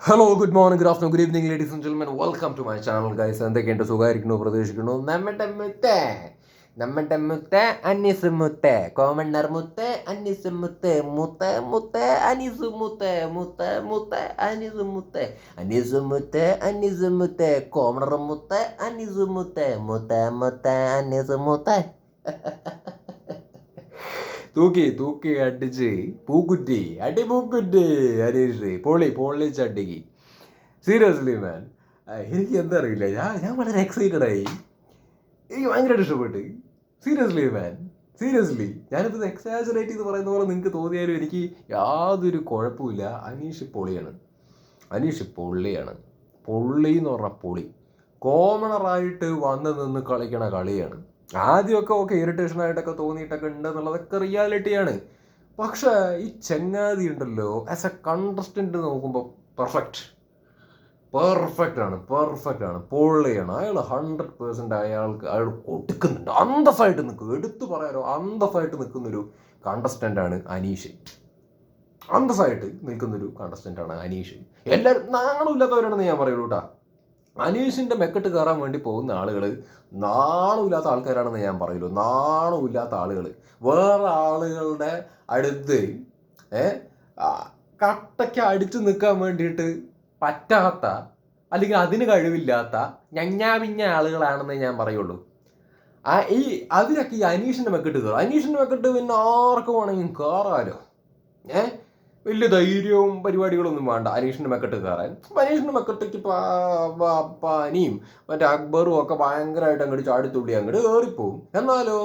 Hello good morning good afternoon good evening ladies and gentlemen welcome to my channel guys. എന്തൊക്കെയുണ്ട്? സുഖമായിരിക്കുന്നു പ്രതീക്ഷിക്കുന്നു. നമ്മുടെ മുത്തേ അനീസ് മുത്തേ കോമണ്ണർ മുത്തേ അനീസ് മുത്തേ മുത്തേ മുത്തേ അനീസ് മുത്തേ മുത്തേ മുത്തേ അനീസ് മുത്തേ അനീസ് മുത്തേ അനീസ് മുത്തേ കോമണർ മുത്തേ അനീസ് മുത്തേ മുത്തേ മുത്തേ അനീസ് മുത്തേ തൂക്കി തൂക്കി അടിച്ച് പൂക്കുറ്റി അടി പൂക്കുറ്റി അനീഷ് പൊള്ളിച്ചടിക്ക്. സീരിയസ്ലി മാൻ, എനിക്ക് എന്താ അറിയില്ല, ഞാൻ വളരെ എക്സൈറ്റഡ് ആയി. എനിക്ക് ഭയങ്കരമായിട്ട് ഇഷ്ടപ്പെട്ട്. സീരിയസ്ലി മാൻ, സീരിയസ്ലി. ഞാനിപ്പോൾ എക്സാജറേറ്റ് ചെയ്ത് പറയുന്ന പോലെ നിങ്ങൾക്ക് തോന്നിയാലും എനിക്ക് യാതൊരു കുഴപ്പമില്ല. അനീഷ് പൊളിയാണ്, അനീഷ് പൊള്ളിയാണ്. പൊള്ളി എന്ന് പറഞ്ഞാൽ പൊളി. കോമണറായിട്ട് വന്ന് നിന്ന് കളിക്കണ കളിയാണ്. ആദ്യമൊക്കെ ഓക്കെ ഇറിറ്റേഷനായിട്ടൊക്കെ തോന്നിയിട്ടൊക്കെ ഉണ്ട് എന്നുള്ളതൊക്കെ റിയാലിറ്റിയാണ്. പക്ഷേ ഈ ചങ്ങാതി ഉണ്ടല്ലോ, ആസ് എ കണ്ടസ്റ്റൻറ്റ് നോക്കുമ്പോൾ പെർഫെക്റ്റ് ആണ്, പൊള്ളിയാണ്. അയാൾ 100% അയാൾ കൊടുക്കുന്നുണ്ട്. അന്തസ്സായിട്ട് നിൽക്കും, എടുത്തു പറയാനോ അന്തസ്സായിട്ട് നിൽക്കുന്നൊരു കണ്ടസ്റ്റൻ്റാണ് അനീഷ്. അന്തസ്സായിട്ട് നിൽക്കുന്നൊരു കണ്ടസ്റ്റൻ്റാണ് അനീഷ്. എല്ലാവരും നാണമില്ലാത്തവരാണെന്ന് ഞാൻ പറയുള്ളൂ കേട്ടോ. അനീഷിൻ്റെ മെക്കെട്ട് കയറാൻ വേണ്ടി പോകുന്ന ആളുകൾ നാണമില്ലാത്ത ആൾക്കാരാണെന്ന് ഞാൻ പറയുള്ളൂ. നാണമില്ലാത്ത ആളുകൾ വേറെ ആളുകളുടെ അടുത്ത് കട്ടയ്ക്ക് അടിച്ചു നിൽക്കാൻ വേണ്ടിയിട്ട് പറ്റാത്ത, അല്ലെങ്കിൽ അതിന് കഴിവില്ലാത്ത ഞഞ്ഞാവിഞ്ഞ ആളുകളാണെന്ന് ഞാൻ പറയുള്ളൂ. അതിനൊക്കെ ഈ അനീഷിൻ്റെ മെക്കെട്ട് കയറും. അനീഷിൻ്റെ മെക്കെട്ട് പിന്നെ ആർക്ക് വേണമെങ്കിലും കയറാമല്ലോ. വലിയ ധൈര്യവും പരിപാടികളൊന്നും വേണ്ട അനീഷിൻ്റെ മെക്കെട്ട് കയറാൻ. അനീഷിൻ്റെ മെക്കെട്ടേക്ക് പനിയും മറ്റേ അക്ബറും ഒക്കെ ഭയങ്കരമായിട്ട് അങ്ങോട്ട് ചാടിത്തുള്ളി അങ്ങോട്ട് കയറിപ്പോവും. എന്നാലോ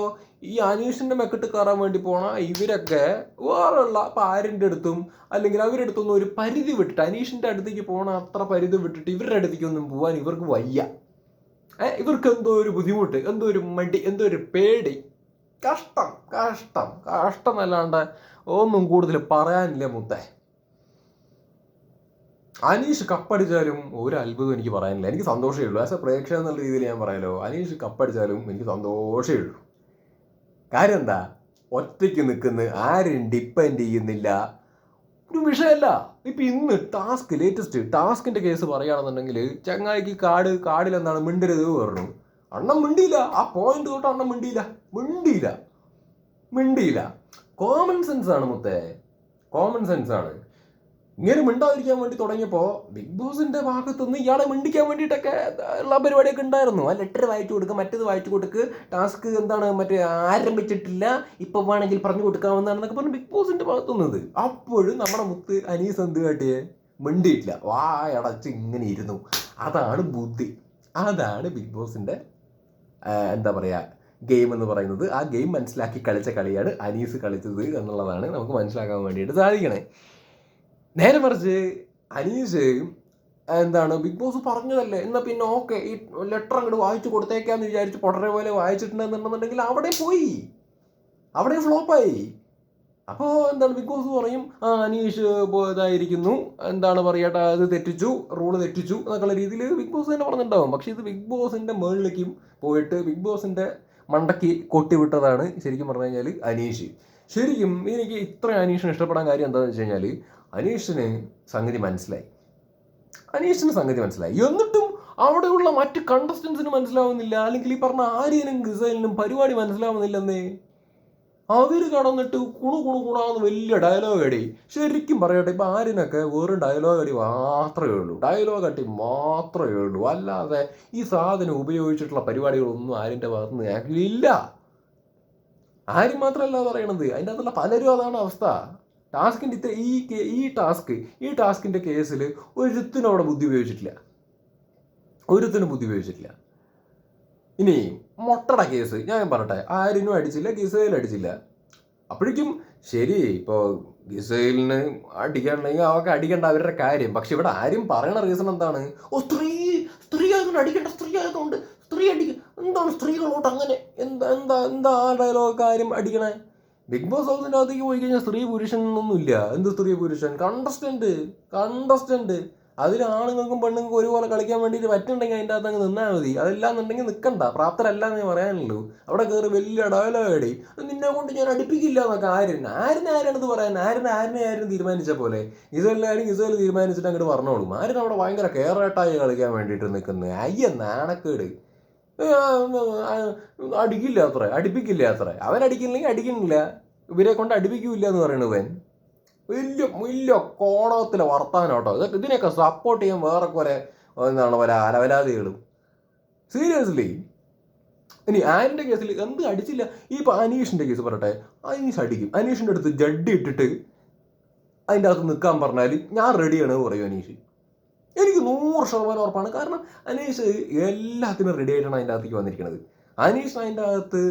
ഈ അനീഷിൻ്റെ മെക്കെട്ട് കയറാൻ വേണ്ടി പോണ ഇവരൊക്കെ വേറെയുള്ള ആരിൻ്റെ അടുത്തും അല്ലെങ്കിൽ അവരുടെ അടുത്തൊന്നും ഒരു പരിധി വിട്ടിട്ട്, അനീഷിൻ്റെ അടുത്തേക്ക് പോണ അത്ര പരിധി വിട്ടിട്ട് ഇവരുടെ അടുത്തേക്കൊന്നും പോകാൻ ഇവർക്ക് വയ്യ. ഇവർക്ക് എന്തോ ഒരു ബുദ്ധിമുട്ട്, എന്തോ ഒരു മടി, എന്തോ ഒരു പേടി. കഷ്ടം അല്ലാണ്ട് ഒന്നും കൂടുതൽ പറയാനില്ല മുത്തേ. അനീഷ് കപ്പടിച്ചാലും ഒരു അത്ഭുതം എനിക്ക് പറയാനില്ല. എനിക്ക് സന്തോഷമേ ഉള്ളൂ. ആസ് എ പ്രേക്ഷകൻ എന്നുള്ള രീതിയിൽ ഞാൻ പറയാലോ, അനീഷ് കപ്പടിച്ചാലും എനിക്ക് സന്തോഷമേ ഉള്ളൂ. കാര്യം എന്താ? ഒറ്റയ്ക്ക് നിൽക്കുന്ന, ആരും ഡിപ്പെൻഡ് ചെയ്യുന്നില്ല, ഒരു വിഷയമല്ല. ഇപ്പം ഇന്ന് ലേറ്റസ്റ്റ് ടാസ്കിൻ്റെ കേസ് പറയുകയാണെന്നുണ്ടെങ്കിൽ ചങ്ങായിക്ക് കാടിൽ എന്താണ് മിണ്ടരുത് പറഞ്ഞു. അണ്ണം മിണ്ടിയില്ല. ആ പോയിന്റ് തൊട്ട് അണ്ണം മിണ്ടിയില്ല. കോമൺ സെൻസ് ആണ് മുത്തേ, കോമൺ സെൻസ് ആണ്. ഇങ്ങനെ മിണ്ടാതിരിക്കാൻ വേണ്ടി തുടങ്ങിയപ്പോൾ ബിഗ് ബോസിന്റെ ഭാഗത്തുനിന്ന് ഇയാളെ മിണ്ടിക്കാൻ വേണ്ടിയിട്ടൊക്കെ ഉള്ള പരിപാടിയൊക്കെ ഉണ്ടായിരുന്നു. ആ ലെറ്റർ വായിച്ചു കൊടുക്കുക, മറ്റേത് വായിച്ചു കൊടുക്കുക, ടാസ്ക് എന്താണ് മറ്റേ ആരംഭിച്ചിട്ടില്ല, ഇപ്പം വേണമെങ്കിൽ പറഞ്ഞു കൊടുക്കാമെന്നാണെന്നൊക്കെ പറഞ്ഞ് ബിഗ് ബോസിന്റെ ഭാഗത്തുനിന്നത്. അപ്പോഴും നമ്മുടെ മുത്ത് അനീസ് എന്ത് കാട്ടിയേ? മിണ്ടിയിട്ടില്ല, വായടച്ച് ഇങ്ങനെ ഇരുന്നു. അതാണ് ബുദ്ധി, അതാണ് ബിഗ് ബോസിന്റെ എന്താ പറയുക ഗെയിം എന്ന് പറയുന്നത്. ആ ഗെയിം മനസ്സിലാക്കി കളിച്ച കളിയാണ് അനീസ് കളിച്ചത് എന്നുള്ളതാണ് നമുക്ക് മനസ്സിലാക്കാൻ വേണ്ടിയിട്ട് സാധിക്കണേ. നേരെ മറിച്ച് അനീസ് എന്താണ് ബിഗ് ബോസ് പറഞ്ഞതല്ലേ, എന്നാൽ പിന്നെ ഓക്കെ ഈ ലെറ്റർ അങ്ങോട്ട് വായിച്ചു കൊടുത്തേക്കാന്ന് വിചാരിച്ച് പൊട്ടറെ പോലെ വായിച്ചിട്ടുണ്ടെന്നുണ്ടെന്നുണ്ടെങ്കിൽ അവിടെ ഫ്ലോപ്പായി. അപ്പോൾ എന്താണ് ബിഗ് ബോസ് പറയും, അനീഷ് ഇതായിരിക്കുന്നു, എന്താണ് പറയട്ടെ, അത് തെറ്റിച്ചു, റൂള് തെറ്റിച്ചു എന്നൊക്കെയുള്ള രീതിയിൽ ബിഗ് ബോസ് തന്നെ പറഞ്ഞിട്ടുണ്ടാവും. പക്ഷേ ഇത് ബിഗ് ബോസിൻ്റെ മുകളിലേക്കും പോയിട്ട് ബിഗ് ബോസിൻ്റെ മണ്ടയ്ക്ക് കൊട്ടിവിട്ടതാണ് ശരിക്കും പറഞ്ഞു കഴിഞ്ഞാൽ അനീഷ്. ശരിക്കും എനിക്ക് ഇത്ര അനീഷിനെ ഇഷ്ടപ്പെടാൻ കാര്യം എന്താണെന്ന് വെച്ച് കഴിഞ്ഞാൽ അനീഷിന് സംഗതി മനസ്സിലായി. എന്നിട്ടും അവിടെയുള്ള മറ്റ് കണ്ടസ്റ്റൻസിന് മനസ്സിലാവുന്നില്ല, അല്ലെങ്കിൽ ഈ പറഞ്ഞ ആര്യനും ഗിസൈലിനും പരിപാടി മനസ്സിലാവുന്നില്ലെന്നേ. അവർ കടന്നിട്ട് കുണാന്ന് വലിയ ഡയലോഗ് അടി. ശരിക്കും പറയട്ടെ, ഇപ്പം ആര്യനൊക്കെ വെറും ഡയലോഗ് അടി മാത്രമേ ഉള്ളൂ. അല്ലാതെ ഈ സാധനം ഉപയോഗിച്ചിട്ടുള്ള പരിപാടികളൊന്നും ആര്യൻ്റെ ഭാഗത്തുനിന്ന് ആക്ച്വലി ഇല്ല. ആര്യം മാത്രമല്ല പറയണത്, അതിൻ്റെ അകത്തുള്ള പലരും അതാണ് അവസ്ഥ. ടാസ്കിൻ്റെ ഈ ടാസ്കിൻ്റെ കേസിൽ ഒരുത്തിനും അവിടെ ബുദ്ധി ഉപയോഗിച്ചിട്ടില്ല. ഇനി മൊട്ടട കേസ് ഞാൻ പറയട്ടെ, ആരിനും അടിച്ചില്ല, ഗിസൈലും അടിച്ചില്ല. അപ്പോഴേക്കും ശരി, ഇപ്പോൾ ഗിസൈലിന് അടിക്കണമെങ്കിൽ അവർക്ക് അടിക്കേണ്ട അവരുടെ കാര്യം. പക്ഷെ ഇവിടെ ആരും പറയണ റീസൺ എന്താണ്? സ്ത്രീ ആയതുകൊണ്ട് അടിക്കേണ്ട, സ്ത്രീ അടിക്കും, എന്താണ് സ്ത്രീകളോട്ട് അങ്ങനെ എന്താ ആ ഡയലോഗ് കാര്യം അടിക്കണേ? ബിഗ് ബോസ് ഹൗസിൻ്റെ അകത്തേക്ക് പോയി കഴിഞ്ഞാൽ സ്ത്രീ പുരുഷൻ എന്നൊന്നുമില്ല. എന്ത് സ്ത്രീ പുരുഷൻ? കണ്ടസ്റ്റന്റ്. അതിൽ ആണുങ്ങൾക്കും പെണ്ണുങ്ങൾക്കും ഒരുപോലെ കളിക്കാൻ വേണ്ടിയിട്ട് പറ്റുന്നുണ്ടെങ്കിൽ അതിൻ്റെ അകത്ത് അങ്ങ് നിന്നാൽ മതി. അതല്ലാന്നുണ്ടെങ്കിൽ നിൽക്കണ്ട, പ്രാപ്തരല്ല എന്ന് പറയാനുള്ളൂ. അവിടെ കയറി വലിയ ഡയലോഗ് അടി, നിന്നെ കൊണ്ട് ഞാൻ അടുപ്പിക്കില്ല എന്നൊക്കെ. ആരെടുത്ത് പറയാൻ? ആരും തീരുമാനിച്ച പോലെ ഇതെല്ലാവരും ഇസ്രായേൽ തീരുമാനിച്ചിട്ട് അങ്ങോട്ട് പറഞ്ഞോളും. അവിടെ ഭയങ്കര കെയറായിട്ടായി കളിക്കാൻ വേണ്ടിയിട്ട് നിൽക്കുന്നത്. അയ്യ നാണക്കേട്. അടിക്കില്ല അത്ര, അടുപ്പിക്കില്ല അത്ര. അവൻ അടിക്കുന്നില്ലെങ്കിൽ അടിക്കുന്നില്ല, ഇവരെ കൊണ്ട് അടുപ്പിക്കില്ല എന്ന് പറയണവൻ വലിയ വലിയ കോണത്തിലെ വർത്താനം കേട്ടോ. ഇതിനൊക്കെ സപ്പോർട്ട് ചെയ്യാൻ വേറെ കുറെ അലവലാദികളും. സീരിയസ്ലി. ഇനി ആരിൻ്റെ കേസിൽ എന്ത് അടിച്ചില്ല. ഈ ഇപ്പോൾ അനീഷിൻ്റെ കേസ് പറയട്ടെ, അനീഷ് അടിക്കും. അനീഷിൻ്റെ അടുത്ത് ജഡ്ഡി ഇട്ടിട്ട് അതിൻ്റെ അകത്ത് നിൽക്കാൻ പറഞ്ഞാൽ ഞാൻ റെഡിയാണ് പറയും അനീഷ്. എനിക്ക് 100% ഉറപ്പാണ്. കാരണം അനീഷ് എല്ലാത്തിനും റെഡി ആയിട്ടാണ് അതിൻ്റെ അകത്തേക്ക് വന്നിരിക്കുന്നത്. അനീഷ് അതിൻ്റെ അകത്ത്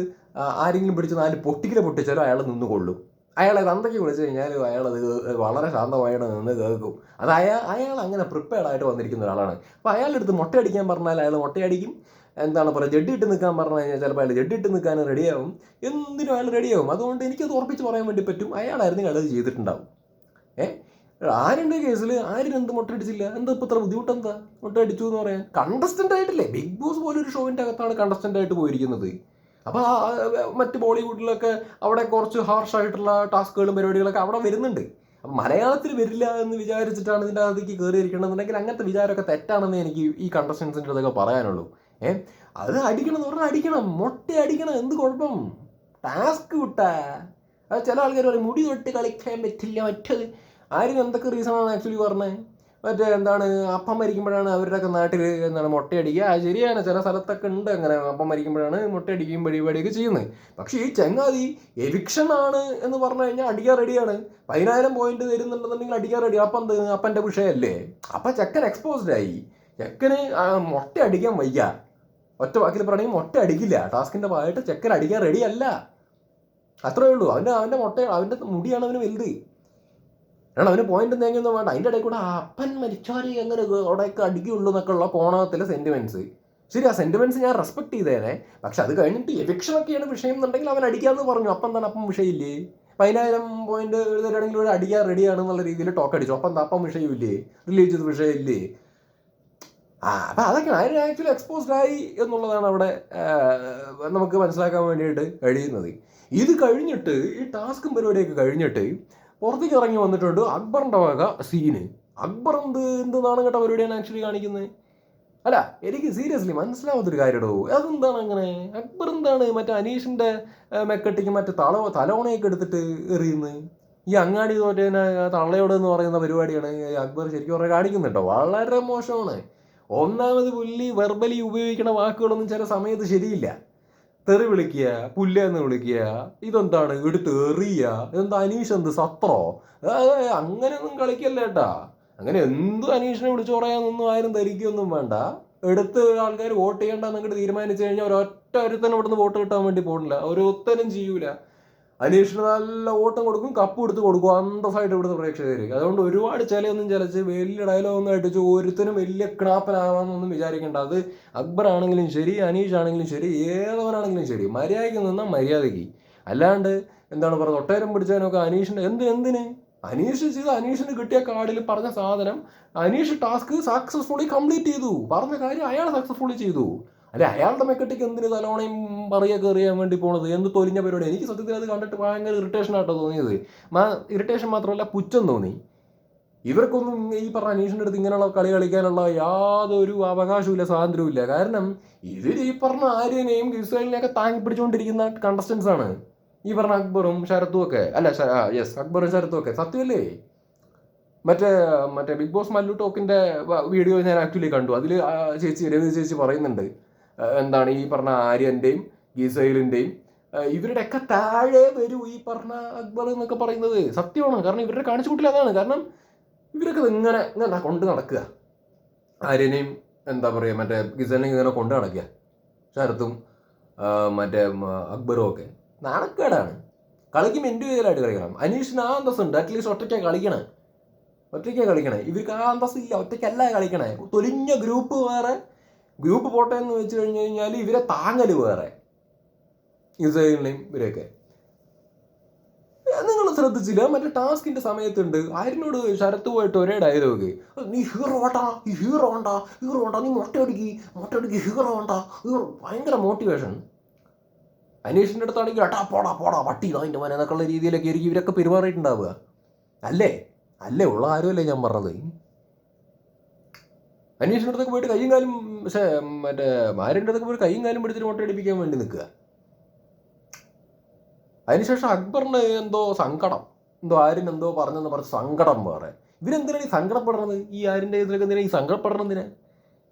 ആരെങ്കിലും പിടിച്ച് 4 പൊട്ടിച്ചാലും അയാൾ നിന്ന് കൊള്ളും. അയാളെ തന്തയ്ക്ക് വിളിച്ചു കഴിഞ്ഞാൽ അയാളത് വളരെ ശാന്തമായിട്ട് നിന്ന് കേൾക്കും. അത് അയാൾ അങ്ങനെ പ്രിപ്പയർഡായിട്ട് വന്നിരിക്കുന്ന ഒരാളാണ്. അപ്പോൾ അയാളുടെ അടുത്ത് മുട്ടയടിക്കാൻ പറഞ്ഞാൽ അയാൾ മുട്ടയടിക്കും. എന്താണ് പറയുക, ജഡ്ഡിട്ട് നിൽക്കാൻ പറഞ്ഞു കഴിഞ്ഞാൽ ചിലപ്പോൾ അയാൾ ജഡ്ഡിട്ട് നിൽക്കാൻ റെഡിയാവും. എന്തിനും അയാൾ റെഡിയാവും. അതുകൊണ്ട് എനിക്കത് ഉറപ്പിച്ച് പറയാൻ വേണ്ടി പറ്റും, അയാളായിരുന്നു അത് ചെയ്തിട്ടുണ്ടാവും. ആരുടെ കേസിൽ ആരും മുട്ടയടിച്ചില്ല? എന്താ ഇപ്പോൾ ഇത്ര ബുദ്ധിമുട്ടെന്താ മുട്ടയടിച്ചു എന്ന് പറയാൻ? കണ്ടസ്റ്റൻ്റ് ആയിട്ടില്ലേ, ബിഗ് ബോസ് പോലൊരു ഷോവിൻ്റെ അകത്താണ് കണ്ടസ്റ്റൻ്റ് ആയിട്ട് പോയിരിക്കുന്നത്. അപ്പോൾ മറ്റ് ബോളിവുഡിലൊക്കെ അവിടെ കുറച്ച് ഹാർഷായിട്ടുള്ള ടാസ്കുകളും പരിപാടികളൊക്കെ അവിടെ വരുന്നുണ്ട്. അപ്പം മലയാളത്തിൽ വരില്ല എന്ന് വിചാരിച്ചിട്ടാണ് ഇതിൻ്റെ അകത്തേക്ക് കയറിയിരിക്കണമെന്നുണ്ടെങ്കിൽ അങ്ങനത്തെ വിചാരമൊക്കെ തെറ്റാണെന്ന് എനിക്ക് ഈ കണ്ടസ്റ്റൻസിൻ്റെ ഇതൊക്കെ പറയാനുള്ളൂ. അത് അടിക്കണം എന്ന് പറഞ്ഞാൽ അടിക്കണം, മുട്ട അടിക്കണം, എന്ത് കുഴപ്പം? ടാസ്ക് വിട്ടാ അത് ചില ആൾക്കാർ പറയും മുടി തൊട്ട് കളിക്കാൻ പറ്റില്ല മറ്റത്. ആരും എന്തൊക്കെ റീസണാണ് ആക്ച്വലി പറഞ്ഞത്. മറ്റേ എന്താണ് അപ്പം മരിക്കുമ്പോഴാണ് അവരുടെയൊക്കെ നാട്ടിൽ എന്താണ് മുട്ടയടിക്കുക. അത് ശരിയാണ്, ചില സ്ഥലത്തൊക്കെ ഉണ്ട് അങ്ങനെ അപ്പം മരിക്കുമ്പോഴാണ് മുട്ടയടിക്കുകയും പരിപാടിയൊക്കെ ചെയ്യുന്നത്. പക്ഷേ ഈ ചങ്ങാതി എവിക്ഷൻ ആണ് എന്ന് പറഞ്ഞു കഴിഞ്ഞാൽ അടിക്കാൻ റെഡിയാണ്. 10,000 പോയിന്റ് തരുന്നുണ്ടെന്നുണ്ടെങ്കിൽ അടിക്കാൻ റെഡി. അപ്പം എന്ത് അപ്പൻ്റെ വിഷയമല്ലേ? അപ്പം ചെക്കൻ എക്സ്പോസ്ഡായി. ചെക്കന് മുട്ട അടിക്കാൻ വയ്യ. ഒറ്റ വാക്കിൽ പറയുകയും മുട്ട അടിക്കില്ല. ടാസ്കിൻ്റെ ഭാഗമായിട്ട് ചെക്കൻ അടിക്കാൻ റെഡി അല്ല. അത്രേ ഉള്ളൂ. അവൻ്റെ മുടിയാണ് അവന് വലുത്. കാരണം അവന് പോയിന്റ് തേങ്ങയൊന്നും വേണ്ട. അതിൻ്റെ ഇടയിൽ കൂടെ അപ്പൻ മരിച്ചാൽ എങ്ങനെ അവിടെയൊക്കെ അടിക്കുള്ളൂ എന്നൊക്കെ ഉള്ള കോണത്തിലെ സെൻറ്റിമെൻറ്റ്സ്. ശരി, ആ സെൻറ്റിമെൻറ്റ്സ് ഞാൻ റെസ്പെക്ട് ചെയ്തേനെ. പക്ഷെ അത് കഴിഞ്ഞിട്ട് എവിക്ഷനൊക്കെയാണ് വിഷയം എന്നുണ്ടെങ്കിൽ അവൻ അടിക്കാമെന്ന് പറഞ്ഞു. അപ്പം എന്താണ്, അപ്പം വിഷയമില്ലേ? 10,000 പോയിന്റ് എഴുതണമെങ്കിൽ ഇവിടെ അടിക്കാൻ റെഡിയാണെന്നുള്ള രീതിയിൽ ടോക്ക് അടിച്ചു. അപ്പം വിഷയമില്ലേ? റിലീവ് ചെയ്ത് വിഷയമില്ലേ? അപ്പം അതൊക്കെ ആരും ആക്ച്വലി എക്സ്പോസ്ഡ് ആയി എന്നുള്ളതാണ് അവിടെ നമുക്ക് മനസ്സിലാക്കാൻ വേണ്ടിയിട്ട് കഴിയുന്നത്. ഇത് കഴിഞ്ഞിട്ട് ഈ ടാസ്കും പരിപാടിയൊക്കെ കഴിഞ്ഞിട്ട് പുറത്തേക്ക് ഇറങ്ങി വന്നിട്ടുണ്ട് അക്ബറിൻ്റെ വക സീന്. അക്ബർ എന്താണ് കേട്ടോ പരിപാടിയാണ് ആക്ച്വലി കാണിക്കുന്നത്. അല്ല, എനിക്ക് സീരിയസ്ലി മനസ്സിലാവാത്തൊരു കാര്യമോ. അതെന്താണ് അങ്ങനെ? അക്ബർ എന്താണ് മറ്റേ അനീഷിൻ്റെ മെക്കട്ടിക്ക് മറ്റേ തലോണയൊക്കെ എടുത്തിട്ട് എറിയുന്നത്? ഈ അങ്ങാടി തോറ്റേനെ തള്ളയോട് എന്ന് പറയുന്ന പരിപാടിയാണ് അക്ബർ ശരിക്കും പറഞ്ഞാൽ കാണിക്കുന്നുണ്ടോ. വളരെ മോശമാണ്. ഒന്നാമത് പുല്ലി വെർബലി ഉപയോഗിക്കുന്ന വാക്കുകളൊന്നും ചില സമയത്ത് ശരിയില്ല. തെറി വിളിക്കുക, പുല്ലെന്ന് വിളിക്കുക, ഇതെന്താണ് എടുത്ത് എറിയുക, ഇതെന്താ അനീഷ് എന്ത് സത്രോ? അങ്ങനെയൊന്നും കളിക്കല്ല കേട്ടാ. അങ്ങനെ എന്തും അനീഷിനെ വിളിച്ചു പറയാനൊന്നും ആരും ധരിക്കുകയൊന്നും വേണ്ട. എടുത്ത് ആൾക്കാർ വോട്ട് ചെയ്യേണ്ടെന്നങ്ങോട്ട് തീരുമാനിച്ചു കഴിഞ്ഞാൽ ഒരുത്തനും ഇവിടുന്ന് വോട്ട് കിട്ടാൻ വേണ്ടി പോകണില്ല, ഒരുത്തനും ചെയ്യൂല. അനീഷിന് നല്ല ഓട്ടം കൊടുക്കും, കപ്പ് എടുത്ത് കൊടുക്കും അന്തസ്സായിട്ട് ഇവിടുന്ന് പ്രേക്ഷകർ. അതുകൊണ്ട് ഒരുപാട് ചിലയൊന്നും ചിലച്ച് വലിയ ഡയലോഗൊന്നും അടിച്ച് ഒരുത്തനും വലിയ ക്ലാപ്പനാവാന്നൊന്നും വിചാരിക്കേണ്ട. അത് അക്ബർ ആണെങ്കിലും ശരി, അനീഷ് ആണെങ്കിലും ശരി, ഏതവനാണെങ്കിലും ശരി, മര്യാദയ്ക്ക് നിന്നാൽ മര്യാദയ്ക്ക്. അല്ലാണ്ട് എന്താണ് പറയുക, ഒട്ടേരം പിടിച്ചതിനൊക്കെ അനീഷിൻ്റെ എന്തിന് അനീഷ് ചെയ്ത് അനീഷിന് കിട്ടിയ കാർഡിൽ പറഞ്ഞ സാധനം അനീഷ് ടാസ്ക് സക്സസ്ഫുള്ളി കംപ്ലീറ്റ് ചെയ്തു. പറഞ്ഞ കാര്യം അയാൾ സക്സസ്ഫുള്ളി ചെയ്തു. അല്ലെ അയാളുടെ മെക്കട്ടിക്ക് എന്തിന് തലോണയും പറയുകയൊക്കെ എറിയാൻ വേണ്ടി പോണത്? എന്ത് തൊലിഞ്ഞ പരിപാടി. എനിക്ക് സത്യത്തിൽ അത് കണ്ടിട്ട് ഭയങ്കര ഇറിറ്റേഷനായിട്ടോ തോന്നിയത്. ഇറിറ്റേഷൻ മാത്രമല്ല, പുച്ഛം തോന്നി. ഇവർക്കൊന്നും ഈ പറഞ്ഞ അനീഷിൻ്റെ അടുത്ത് ഇങ്ങനെയുള്ള കളി കളിക്കാനുള്ള യാതൊരു അവകാശവും സ്വാതന്ത്ര്യവും ഇല്ല. കാരണം ഇവർ ഈ പറഞ്ഞ ആര്യനെയും ഇസ്രായേലിനെയൊക്കെ താങ്ങി പിടിച്ചുകൊണ്ടിരിക്കുന്ന കണ്ടസ്റ്റൻസ് ആണ് ഈ പറഞ്ഞ അക്ബറും ശരത്തും ഒക്കെ. അല്ല യെസ്, അക്ബറും ശരത്തും ഒക്കെ. സത്യമല്ലേ? മറ്റേ ബിഗ് ബോസ് മല്ലു ടോക്കിൻ്റെ വീഡിയോ ഞാൻ ആക്ച്വലി കണ്ടു. അതിൽ രവി ചേച്ചി പറയുന്നുണ്ട് എന്താണ് ഈ പറഞ്ഞ ആര്യൻ്റെയും ഗിസൈലിൻ്റെയും ഇവരുടെയൊക്കെ താഴെ വരൂ ഈ പറഞ്ഞ അക്ബർ എന്നൊക്കെ പറയുന്നത്. സത്യമാണ്. കാരണം ഇവരുടെ കാണിച്ചു കൂട്ടില്ല. അതാണ് കാരണം. ഇവരൊക്കെ ഇങ്ങനെ കൊണ്ട് നടക്കുക. ആര്യനെയും എന്താ പറയുക മറ്റേ ഗിസൈലിനെയും ഇങ്ങനെ കൊണ്ട് നടക്കുക, ശരത്തും മറ്റേ അക്ബറും ഒക്കെ. നാണക്കേടാണ്. കളിക്കുമ്പോൾ ഇൻഡിവിജ്വലായിട്ട് കളിക്കണം. അനീഷിന് ആ അന്തസ്സുണ്ട്. അറ്റ്ലീസ്റ്റ് ഒറ്റയ്ക്കാണ് കളിക്കണേ. ഇവർക്ക് ആ അന്തസ്സില്ല. ഒറ്റയ്ക്കല്ല കളിക്കണേ. തൊലിഞ്ഞ ഗ്രൂപ്പ് വേറെ, ഗ്രൂപ്പ് പോട്ടെ എന്ന് വെച്ച് കഴിഞ്ഞ് കഴിഞ്ഞാൽ ഇവരെ താങ്ങൽ വേറെ. ഇസ്രായേലിനെയും ഇവരെയൊക്കെ നിങ്ങൾ ശ്രദ്ധിച്ചില്ല, മറ്റേ ടാസ്കിന്റെ സമയത്തുണ്ട് ആര്യനോട് ശരത്ത് പോയിട്ട് ഒരേ ഡയലോഗ്, നീ ഹീറോ ആട്ടാ, ഈ ഹീറോ വേണ്ട, ഹീറോ വേണ്ട, നീ മൊട്ടയടിക്ക് ഹീറോ വേണ്ട, ഹീറോ. ഭയങ്കര മോട്ടിവേഷൻ. അനീഷിൻ്റെ അടുത്താണെങ്കിൽ അട്ടാ പോടാ പോടാ പട്ടി അതിൻ്റെ മോനെ എന്നൊക്കെയുള്ള രീതിയിലൊക്കെ ആയിരിക്കും ഇവരൊക്കെ പെരുമാറിയിട്ടുണ്ടാവുക. അല്ലേ ഉള്ള ആരുമല്ലേ ഞാൻ പറഞ്ഞത്. അനീഷിൻ്റെ അടുത്തൊക്കെ പോയിട്ട് കയ്യും കാലും, പക്ഷേ മറ്റേ ആര്യൻ്റെ അടുത്തൊക്കെ പോയിട്ട് കയ്യും കാലും പിടിച്ചിട്ട് മൊട്ടയടിപ്പിക്കാൻ വേണ്ടി നിൽക്കുക. അതിനുശേഷം അക്ബറിന് എന്തോ സങ്കടം, ആര്യൻ എന്തോ പറഞ്ഞെന്ന് പറഞ്ഞ് സങ്കടം വേറെ. ഇവരെന്തിനാണ് ഈ സങ്കടപ്പെടുന്നത്? ഈ ആര്യൻ്റെ ഇതിലൊക്കെ എന്തിനാണ് ഈ സങ്കടപ്പെടുന്നതിന്?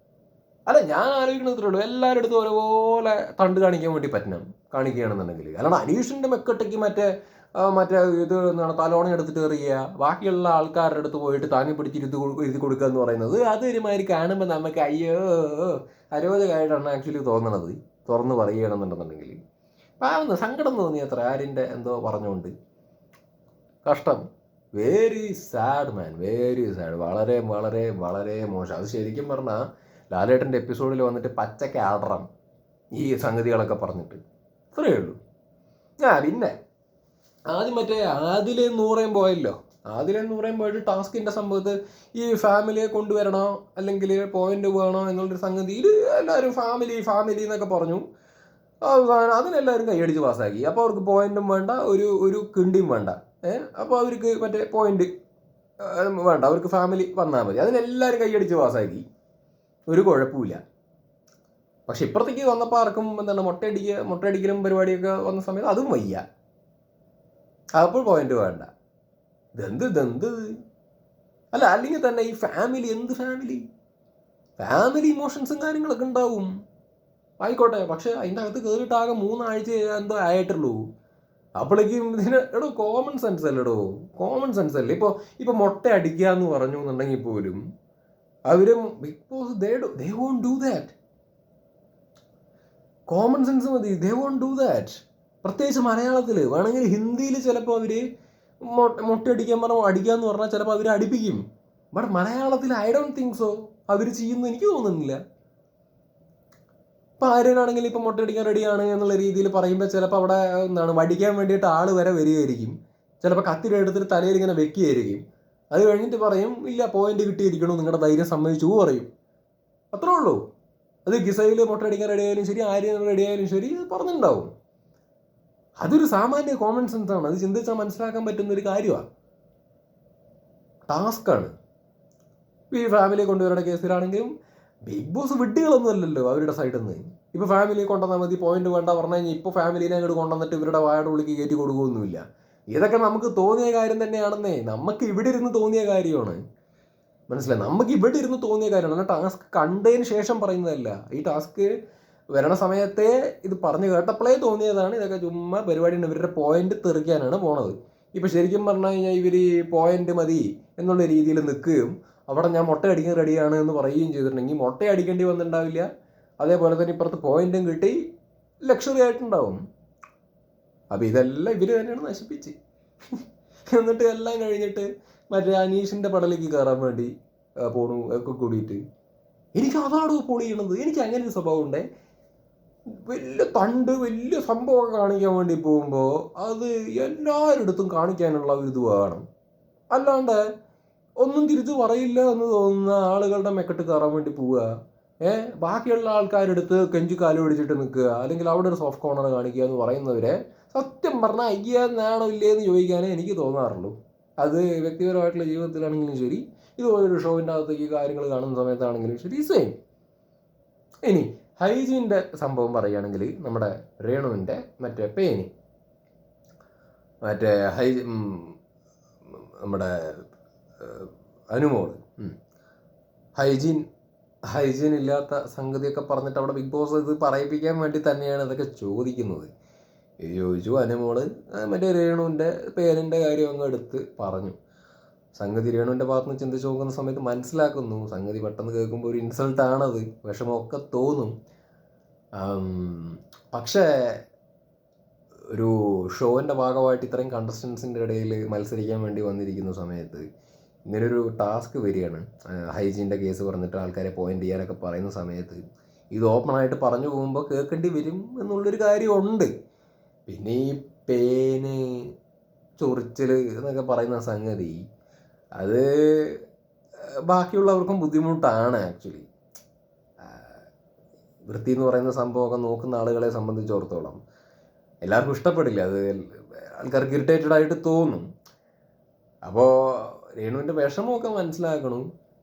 അല്ല, ഞാൻ ആലോചിക്കുന്നത് ഇത്രേ ഉള്ളൂ, എല്ലാവരുടെ അടുത്തും ഒരുപോലെ തണ്ട് കാണിക്കാൻ വേണ്ടി കാണിക്കുകയാണെന്നുണ്ടെങ്കിൽ. അല്ലാണ്ട് അനീഷിൻ്റെ മെക്കെട്ടയ്ക്ക് മറ്റേ ഇത് എന്താണ് തലോണം എടുത്തിട്ട് എറിയുക, ബാക്കിയുള്ള ആൾക്കാരുടെ അടുത്ത് പോയിട്ട് താങ്ങി പിടിച്ചിരുത്തി കൊടുക്കുക എന്ന് പറയുന്നത് അതൊരുമാതിരി കാണുമ്പോൾ നമുക്ക് അയ്യോ അരോചകമായിട്ടാണ് ആക്ച്വലി തോന്നണത്, തുറന്ന് പറയുകയാണെന്നുണ്ടെന്നുണ്ടെങ്കിൽ. സങ്കടം തോന്നി അത്ര ആര്യൻ്റെ എന്തോ പറഞ്ഞുകൊണ്ട്. കഷ്ടം. വെരി സാഡ് മാൻ, വെരി സാഡ്. വളരെ വളരെ വളരെ മോശം. അത് ശരിക്കും പറഞ്ഞാൽ ലാലേട്ടൻ്റെ എപ്പിസോഡിൽ വന്നിട്ട് പച്ചയ്ക്ക് ആടണം ഈ സംഗതികളൊക്കെ പറഞ്ഞിട്ട്. അത്രയേ ഉള്ളൂ. പിന്നെ ആദ്യം മറ്റേ ആദിലെ നൂറേം പോയല്ലോ. ആദിലെ നൂറേം പോയിട്ട് ടാസ്കിൻ്റെ സംഭവത്ത് ഈ ഫാമിലിയെ കൊണ്ടുവരണോ അല്ലെങ്കിൽ പോയിന്റ് വേണോ എന്നുള്ളൊരു സംഗതിയിൽ എല്ലാവരും ഫാമിലി എന്നൊക്കെ പറഞ്ഞു. അതിനെല്ലാവരും കൈയടിച്ച് പാസ്സാക്കി. അപ്പോൾ അവർക്ക് പോയിന്റും വേണ്ട, ഒരു കിണ്ടിയും വേണ്ട. അപ്പോൾ അവർക്ക് മറ്റേ പോയിന്റ് വേണ്ട, അവർക്ക് ഫാമിലി വന്നാൽ മതി. അതിനെല്ലാവരും കൈയടിച്ച് പാസ്സാക്കി, ഒരു കുഴപ്പമില്ല. പക്ഷെ ഇപ്പുറത്തേക്ക് വന്നപ്പോൾ ആർക്കും എന്താണ് മുട്ടയടിക്കലും പരിപാടിയൊക്കെ വന്ന സമയത്ത് അതും വയ്യ. അപ്പോൾ പോയിന്റ് വേണ്ട. ഇതെന്ത് അല്ല, അല്ലെങ്കിൽ തന്നെ ഈ ഫാമിലി എന്ത് ഫാമിലി ഇമോഷൻസും കാര്യങ്ങളൊക്കെ ഉണ്ടാവും, ആയിക്കോട്ടെ. പക്ഷെ അതിൻ്റെ അകത്ത് കയറിയിട്ട് ആകെ 3 ആഴ്ച എന്തോ ആയിട്ടുള്ളൂ. അപ്പോഴേക്കും കോമൺ സെൻസ് അല്ലേ. ഇപ്പോൾ മുട്ട അടിക്കുക എന്ന് പറഞ്ഞു എന്നുണ്ടെങ്കിൽ പോലും അവരും Bigg Boss they won't do that. Common sense മതി, they won't do that. പ്രത്യേകിച്ച് മലയാളത്തിൽ. വേണമെങ്കിൽ ഹിന്ദിയിൽ ചിലപ്പോൾ അവർ മുട്ടയടിക്കാൻ അടിക്കാന്ന് പറഞ്ഞാൽ ചിലപ്പോൾ അവർ അടിപ്പിക്കും. ബട്ട് മലയാളത്തിൽ ഐ ഡോണ്ട് തിങ്ക് സോ അവർ ചെയ്യുന്നു എനിക്ക് തോന്നുന്നില്ല. ഇപ്പം ആര്യനാണെങ്കിൽ ഇപ്പം മുട്ടയടിക്കാൻ റെഡിയാണ് എന്നുള്ള രീതിയിൽ പറയുമ്പോൾ ചിലപ്പോൾ അവിടെ വടിക്കാൻ വേണ്ടിയിട്ട് ആൾ വരെ വരികയായിരിക്കും. ചിലപ്പോൾ കത്തിരി എടുത്തിട്ട് തലയിൽ ഇങ്ങനെ വെക്കുകയായിരിക്കും. അത് കഴിഞ്ഞിട്ട് പറയും ഇല്ല പോയിന്റ് കിട്ടിയിരിക്കണു, നിങ്ങളുടെ ധൈര്യം സമ്മതിച്ചു പറയും. അത്രേ ഉള്ളൂ. അത് ഗിസയിൽ മുട്ടയടിക്കാൻ റെഡിയായാലും ശരി, ആര്യൻ റെഡിയായാലും ശരി, അത് പറഞ്ഞിട്ടുണ്ടാവും. അതൊരു സാമാന്യ കോമൺ സെൻസാണ്. അത് ചിന്തിച്ചാൽ മനസ്സിലാക്കാൻ പറ്റുന്ന ഒരു കാര്യമാണ്. ടാസ്ക്കാണ്. ഈ ഫാമിലിയെ കൊണ്ടുവരുടെ കേസിലാണെങ്കിലും ബിഗ് ബോസ് വിഡ്ഢികളൊന്നും അല്ലല്ലോ അവരുടെ സൈഡിൽ നിന്ന്. ഇപ്പോൾ ഫാമിലിയെ കൊണ്ടുവന്നാൽ മതി, പോയിന്റ് വേണ്ട പറഞ്ഞു കഴിഞ്ഞാൽ ഇപ്പോൾ ഫാമിലിനെ അങ്ങോട്ട് കൊണ്ടുവന്നിട്ട് ഇവരുടെ വായുടെ ഉള്ളിലേക്ക് കയറ്റി കൊടുക്കുകയൊന്നുമില്ല. ഇതൊക്കെ നമുക്ക് തോന്നിയ കാര്യം തന്നെയാണെന്നേ. നമുക്ക് ഇവിടെ ഇരുന്ന് തോന്നിയ കാര്യമാണ്, മനസ്സിലായി. നമുക്ക് ഇവിടെ ഇരുന്ന് തോന്നിയ കാര്യമാണ്. അല്ല ടാസ്ക് കണ്ടതിന് ശേഷം പറയുന്നതല്ല. ഈ ടാസ്ക് വരണ സമയത്തെ ഇത് പറഞ്ഞു കേട്ടപ്പോഴേ തോന്നിയതാണ്. ഇതൊക്കെ ചുമ്മാ പരിപാടിയാണ്, ഇവരുടെ പോയിന്റ് തെറിക്കാനാണ് പോണത്. ഇപ്പം ശരിക്കും പറഞ്ഞു കഴിഞ്ഞാൽ ഇവർ പോയിന്റ് മതി എന്നുള്ള രീതിയിൽ നിൽക്കുകയും അവിടെ ഞാൻ മുട്ടയടിക്കാൻ റെഡിയാണ് എന്ന് പറയുകയും ചെയ്തിട്ടുണ്ടെങ്കിൽ മുട്ടയടിക്കേണ്ടി വന്നിട്ടുണ്ടാവില്ല. അതേപോലെ തന്നെ ഇപ്പുറത്ത് പോയിന്റും കിട്ടി ലക്ഷറി ആയിട്ടുണ്ടാവും. അപ്പോൾ ഇതെല്ലാം ഇവർ തന്നെയാണ് നശിപ്പിച്ച്. എന്നിട്ട് എല്ലാം കഴിഞ്ഞിട്ട് മറ്റേ അനീഷിൻ്റെ പടലേക്ക് കയറാൻ വേണ്ടി പോണു ഒക്കെ കൂടിയിട്ട്. എനിക്ക് അതാണോ പൊളിയണത്. എനിക്ക് അങ്ങനെ ഒരു സ്വഭാവം ഉണ്ടേ. വലിയ സംഭവമൊക്കെ കാണിക്കാൻ വേണ്ടി പോകുമ്പോൾ അത് എല്ലാവരുടെ കാണിക്കാനുള്ള ഒരു ഇത് വേണം. അല്ലാണ്ട് ഒന്നും തിരിച്ചു പറയില്ല എന്ന് തോന്നുന്ന ആളുകളുടെ മെക്കെട്ട് കയറാൻ വേണ്ടി പോവുക, ബാക്കിയുള്ള ആൾക്കാരെടുത്ത് കെഞ്ചി കാല് പിടിച്ചിട്ട് നിൽക്കുക, അല്ലെങ്കിൽ അവിടെ ഒരു സോഫ്റ്റ് കോർണർ കാണിക്കുക എന്ന് പറയുന്നവരെ സത്യം പറഞ്ഞാൽ അയ്യാന്നാണോ ഇല്ലേ എന്ന് ചോദിക്കാനേ എനിക്ക് തോന്നാറുള്ളൂ. അത് വ്യക്തിപരമായിട്ടുള്ള ജീവിതത്തിലാണെങ്കിലും ശരി, ഇതുപോലൊരു ഷോവിൻ്റെ അകത്തേക്ക് കാര്യങ്ങൾ കാണുന്ന സമയത്താണെങ്കിലും ശരി, സെയിം. ഇനി ഹൈജീൻ്റെ സംഭവം പറയുകയാണെങ്കിൽ നമ്മുടെ രേണുവിൻ്റെ മറ്റേ പേനി മറ്റേ നമ്മുടെ അനുമോൾ ഹൈജീൻ ഇല്ലാത്ത സംഗതിയൊക്കെ പറഞ്ഞിട്ട് അവിടെ ബിഗ് ബോസ് ഇത് പറയിപ്പിക്കാൻ വേണ്ടി തന്നെയാണ് ഇതൊക്കെ ചോദിക്കുന്നത്. ചോദിച്ചു അനുമോള് മറ്റേ രേണുവിൻ്റെ പേരിൻ്റെ കാര്യം അങ്ങ് എടുത്ത് പറഞ്ഞു. സംഗതി രേണുവിൻ്റെ ഭാഗത്ത് നിന്ന് ചിന്തിച്ച് നോക്കുന്ന സമയത്ത് മനസ്സിലാക്കുന്നു സംഗതി പെട്ടെന്ന് കേൾക്കുമ്പോൾ ഒരു ഇൻസൾട്ടാണത്, വിഷമമൊക്കെ തോന്നും. പക്ഷേ ഒരു ഷോവിൻ്റെ ഭാഗമായിട്ട് ഇത്രയും കണ്ടസ്റ്റൻസിൻ്റെ ഇടയിൽ മത്സരിക്കാൻ വേണ്ടി വന്നിരിക്കുന്ന സമയത്ത് ഇങ്ങനൊരു ടാസ്ക് വരികയാണ്. ഹൈജീൻ്റെ കേസ് പറഞ്ഞിട്ട് ആൾക്കാരെ പോയിന്റ് ചെയ്യാനൊക്കെ പറയുന്ന സമയത്ത് ഇത് ഓപ്പണായിട്ട് പറഞ്ഞു പോകുമ്പോൾ കേൾക്കേണ്ടി വരും എന്നുള്ളൊരു കാര്യമുണ്ട്. പിന്നെ ഈ പേന് ചൊറിച്ചൽ എന്നൊക്കെ പറയുന്ന സംഗതി അത് ബാക്കിയുള്ളവർക്കും ബുദ്ധിമുട്ടാണ് ആക്ച്വലി. വൃത്തി എന്ന് പറയുന്ന സംഭവമൊക്കെ നോക്കുന്ന ആളുകളെ സംബന്ധിച്ചിടത്തോളം എല്ലാവർക്കും ഇഷ്ടപ്പെടില്ല, അത് ആൾക്കാർക്ക് ഇറിറ്റേറ്റഡ് ആയിട്ട് തോന്നും. അപ്പോൾ രേണുവിൻ്റെ വിഷമമൊക്കെ മനസ്സിലാക്കണം.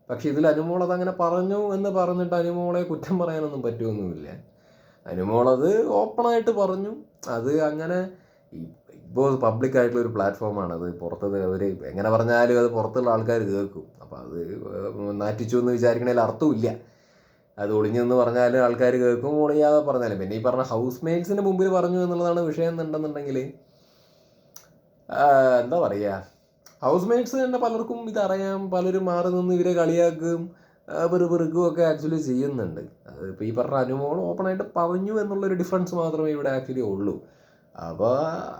പക്ഷെ ഇതിൽ അനുമോൾ അതങ്ങനെ പറഞ്ഞു എന്ന് പറഞ്ഞിട്ട് അനുമോളെ കുറ്റം പറയാനൊന്നും പറ്റുമൊന്നുമില്ല. അനുമോളത് ഓപ്പണായിട്ട് പറഞ്ഞു. അത് അങ്ങനെ ഇപ്പോൾ പബ്ലിക് ആയിട്ടുള്ള ഒരു പ്ലാറ്റ്ഫോമാണ്. അത് പുറത്തത് അവർ എങ്ങനെ പറഞ്ഞാലും അത് പുറത്തുള്ള ആൾക്കാർ കേൾക്കും. അപ്പോൾ അത് നാറ്റിച്ചു എന്ന് വിചാരിക്കണതിൽ അർത്ഥമില്ല. അത് ഒളിഞ്ഞെന്ന് പറഞ്ഞാലും ആൾക്കാർ കേൾക്കും, ഒളിയാതെ പറഞ്ഞാലും. പിന്നെ ഈ പറഞ്ഞ ഹൗസ് മേറ്റ്സിൻ്റെ മുമ്പിൽ പറഞ്ഞു എന്നുള്ളതാണ് വിഷയം എന്നുണ്ടെന്നുണ്ടെങ്കിൽ എന്താ പറയുക, ഹൗസ് മേറ്റ്സ് തന്നെ പലർക്കും ഇതറിയാം. പലരും മാറി നിന്ന് ഇവരെ കളിയാക്കുകയും പെറുകും ഒക്കെ ആക്ച്വലി ചെയ്യുന്നുണ്ട്. അത് ഇപ്പോൾ ഈ പറഞ്ഞ അനുമോൾ ഓപ്പണായിട്ട് പറഞ്ഞു എന്നുള്ളൊരു ഡിഫറൻസ് മാത്രമേ ഇവിടെ ആക്ച്വലി ഉള്ളൂ. അപ്പോൾ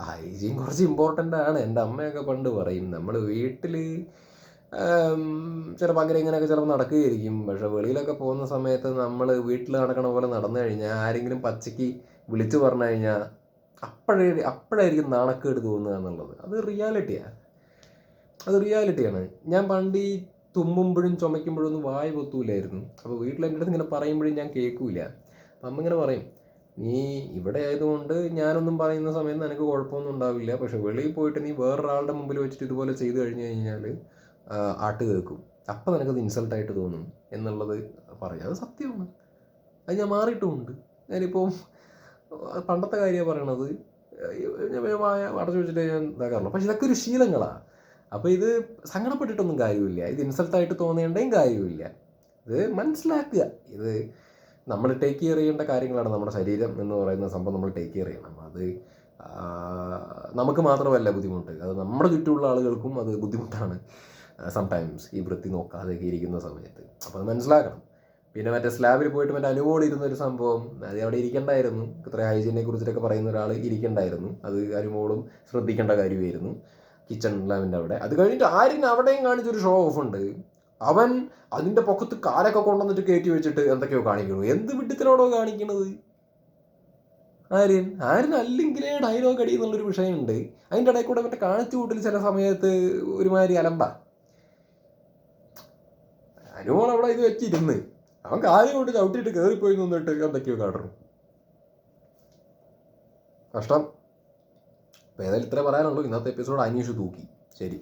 ഹൈജീൻ കുറച്ച് ഇമ്പോർട്ടൻ്റ് ആണ്. എൻ്റെ അമ്മയൊക്കെ പണ്ട് പറയും, നമ്മൾ വീട്ടിൽ ചിലപ്പോൾ അങ്ങനെ ഇങ്ങനെയൊക്കെ ചിലപ്പോൾ നടക്കുകയായിരിക്കും. പക്ഷെ വെളിയിലൊക്കെ പോകുന്ന സമയത്ത് നമ്മൾ വീട്ടിൽ നടക്കണ പോലെ നടന്നു കഴിഞ്ഞാൽ ആരെങ്കിലും പച്ചയ്ക്ക് വിളിച്ചു പറഞ്ഞു കഴിഞ്ഞാൽ അപ്പോഴായിരിക്കും നാണക്കേട് തോന്നുക എന്നുള്ളത്. അത് റിയാലിറ്റിയാണ്. ഞാൻ പണ്ട് ഈ തുമ്മുമ്പോഴും ചുമയ്ക്കുമ്പോഴും ഒന്നും വായ പൊത്തൂലായിരുന്നു. അപ്പോൾ വീട്ടിൽ എൻ്റെ അടുത്ത് ഇങ്ങനെ പറയുമ്പോഴും ഞാൻ കേൾക്കൂല. അപ്പം അമ്മ ഇങ്ങനെ പറയും, നീ ഇവിടെ ആയതുകൊണ്ട് ഞാനൊന്നും പറയുന്ന സമയത്ത് നിനക്ക് കുഴപ്പമൊന്നും ഉണ്ടാവില്ല. പക്ഷെ വെളിയിൽ പോയിട്ട് നീ വേറൊരാളുടെ മുമ്പിൽ വെച്ചിട്ട് ഇതുപോലെ ചെയ്തു കഴിഞ്ഞ് കഴിഞ്ഞാൽ ആട്ട് കേൾക്കും. അപ്പം നിനക്കത് ഇൻസൾട്ടായിട്ട് തോന്നും എന്നുള്ളത് പറയും. അത് സത്യമാണ്. അത് ഞാൻ മാറിയിട്ടുമുണ്ട്. ഞാനിപ്പോൾ പണ്ടത്തെ കാര്യമാണ് പറയണത്. അടച്ചു വെച്ചിട്ട് ഞാൻ ഇതാക്കാറുള്ളൂ. പക്ഷെ ഇതൊക്കെ ഒരു ശീലങ്ങളാണ്. അപ്പോൾ ഇത് സങ്കടപ്പെട്ടിട്ടൊന്നും കാര്യമില്ല. ഇത് ഇൻസൾട്ടായിട്ട് തോന്നേണ്ടയും കാര്യമില്ല. ഇത് മനസ്സിലാക്കുക. ഇത് നമ്മൾ ടേക്ക് കെയർ ചെയ്യേണ്ട കാര്യങ്ങളാണ്. നമ്മുടെ ശരീരം എന്ന് പറയുന്ന സംഭവം നമ്മൾ ടേക്ക് കെയർ ചെയ്യണം. അത് നമുക്ക് മാത്രമല്ല ബുദ്ധിമുട്ട്, അത് നമ്മുടെ ചുറ്റുമുള്ള ആളുകൾക്കും അത് ബുദ്ധിമുട്ടാണ് സംടൈംസ് ഈ വൃത്തി നോക്കാതെയൊക്കെ ഇരിക്കുന്ന സമയത്ത്. അപ്പോൾ അത് മനസ്സിലാക്കണം. പിന്നെ മറ്റേ സ്ലാബിൽ പോയിട്ട് മറ്റേ അനുമോൾ ഇരുന്നൊരു സംഭവം, അത് അവിടെ ഇരിക്കേണ്ടായിരുന്നു. ഇത്ര ഹൈജീനെ കുറിച്ചിട്ടൊക്കെ പറയുന്ന ഒരാൾ ഇരിക്കേണ്ടായിരുന്നു. അത് അനുമോളും ശ്രദ്ധിക്കേണ്ട കാര്യമായിരുന്നു. കിച്ചൺ ലാബിൻ്റെ അവിടെ. അത് കഴിഞ്ഞിട്ട് ആര്യൻ അവിടെയും കാണിച്ചൊരു ഷോ ഓഫ് ഉണ്ട്. അവൻ അതിൻ്റെ പൊക്കത്ത് കാലൊക്കെ കൊണ്ടുവന്നിട്ട് കയറ്റി വെച്ചിട്ട് എന്തൊക്കെയോ കാണിക്കുന്നു. എന്ത് വിഡ്ഢിത്തരോടോ കാണിക്കണത് ആര്യൻ അല്ലെങ്കിലേ ഡയലോഗ് അടി എന്നുള്ളൊരു വിഷയമുണ്ട്. അതിൻ്റെ ഇടയിൽ കൂടെ മറ്റേ കാണിച്ചു കൂട്ടിൽ ചില സമയത്ത് ഒരുമാതിരി അലമ്പ. അനുമോൾ അവിടെ ഇത് വെച്ചിരുന്ന് അവൻ കാര്യം കൊണ്ട് ചവിട്ടിയിട്ട് കയറിപ്പോയി നിന്നിട്ട് എന്തൊക്കെയോ കാണണം. കഷ്ടം. അപ്പോൾ ഏതായാലും ഇത്ര പറയാനുള്ളൂ. ഇന്നത്തെ എപ്പിസോഡ് അനീഷ് തൂക്കി. ശരി.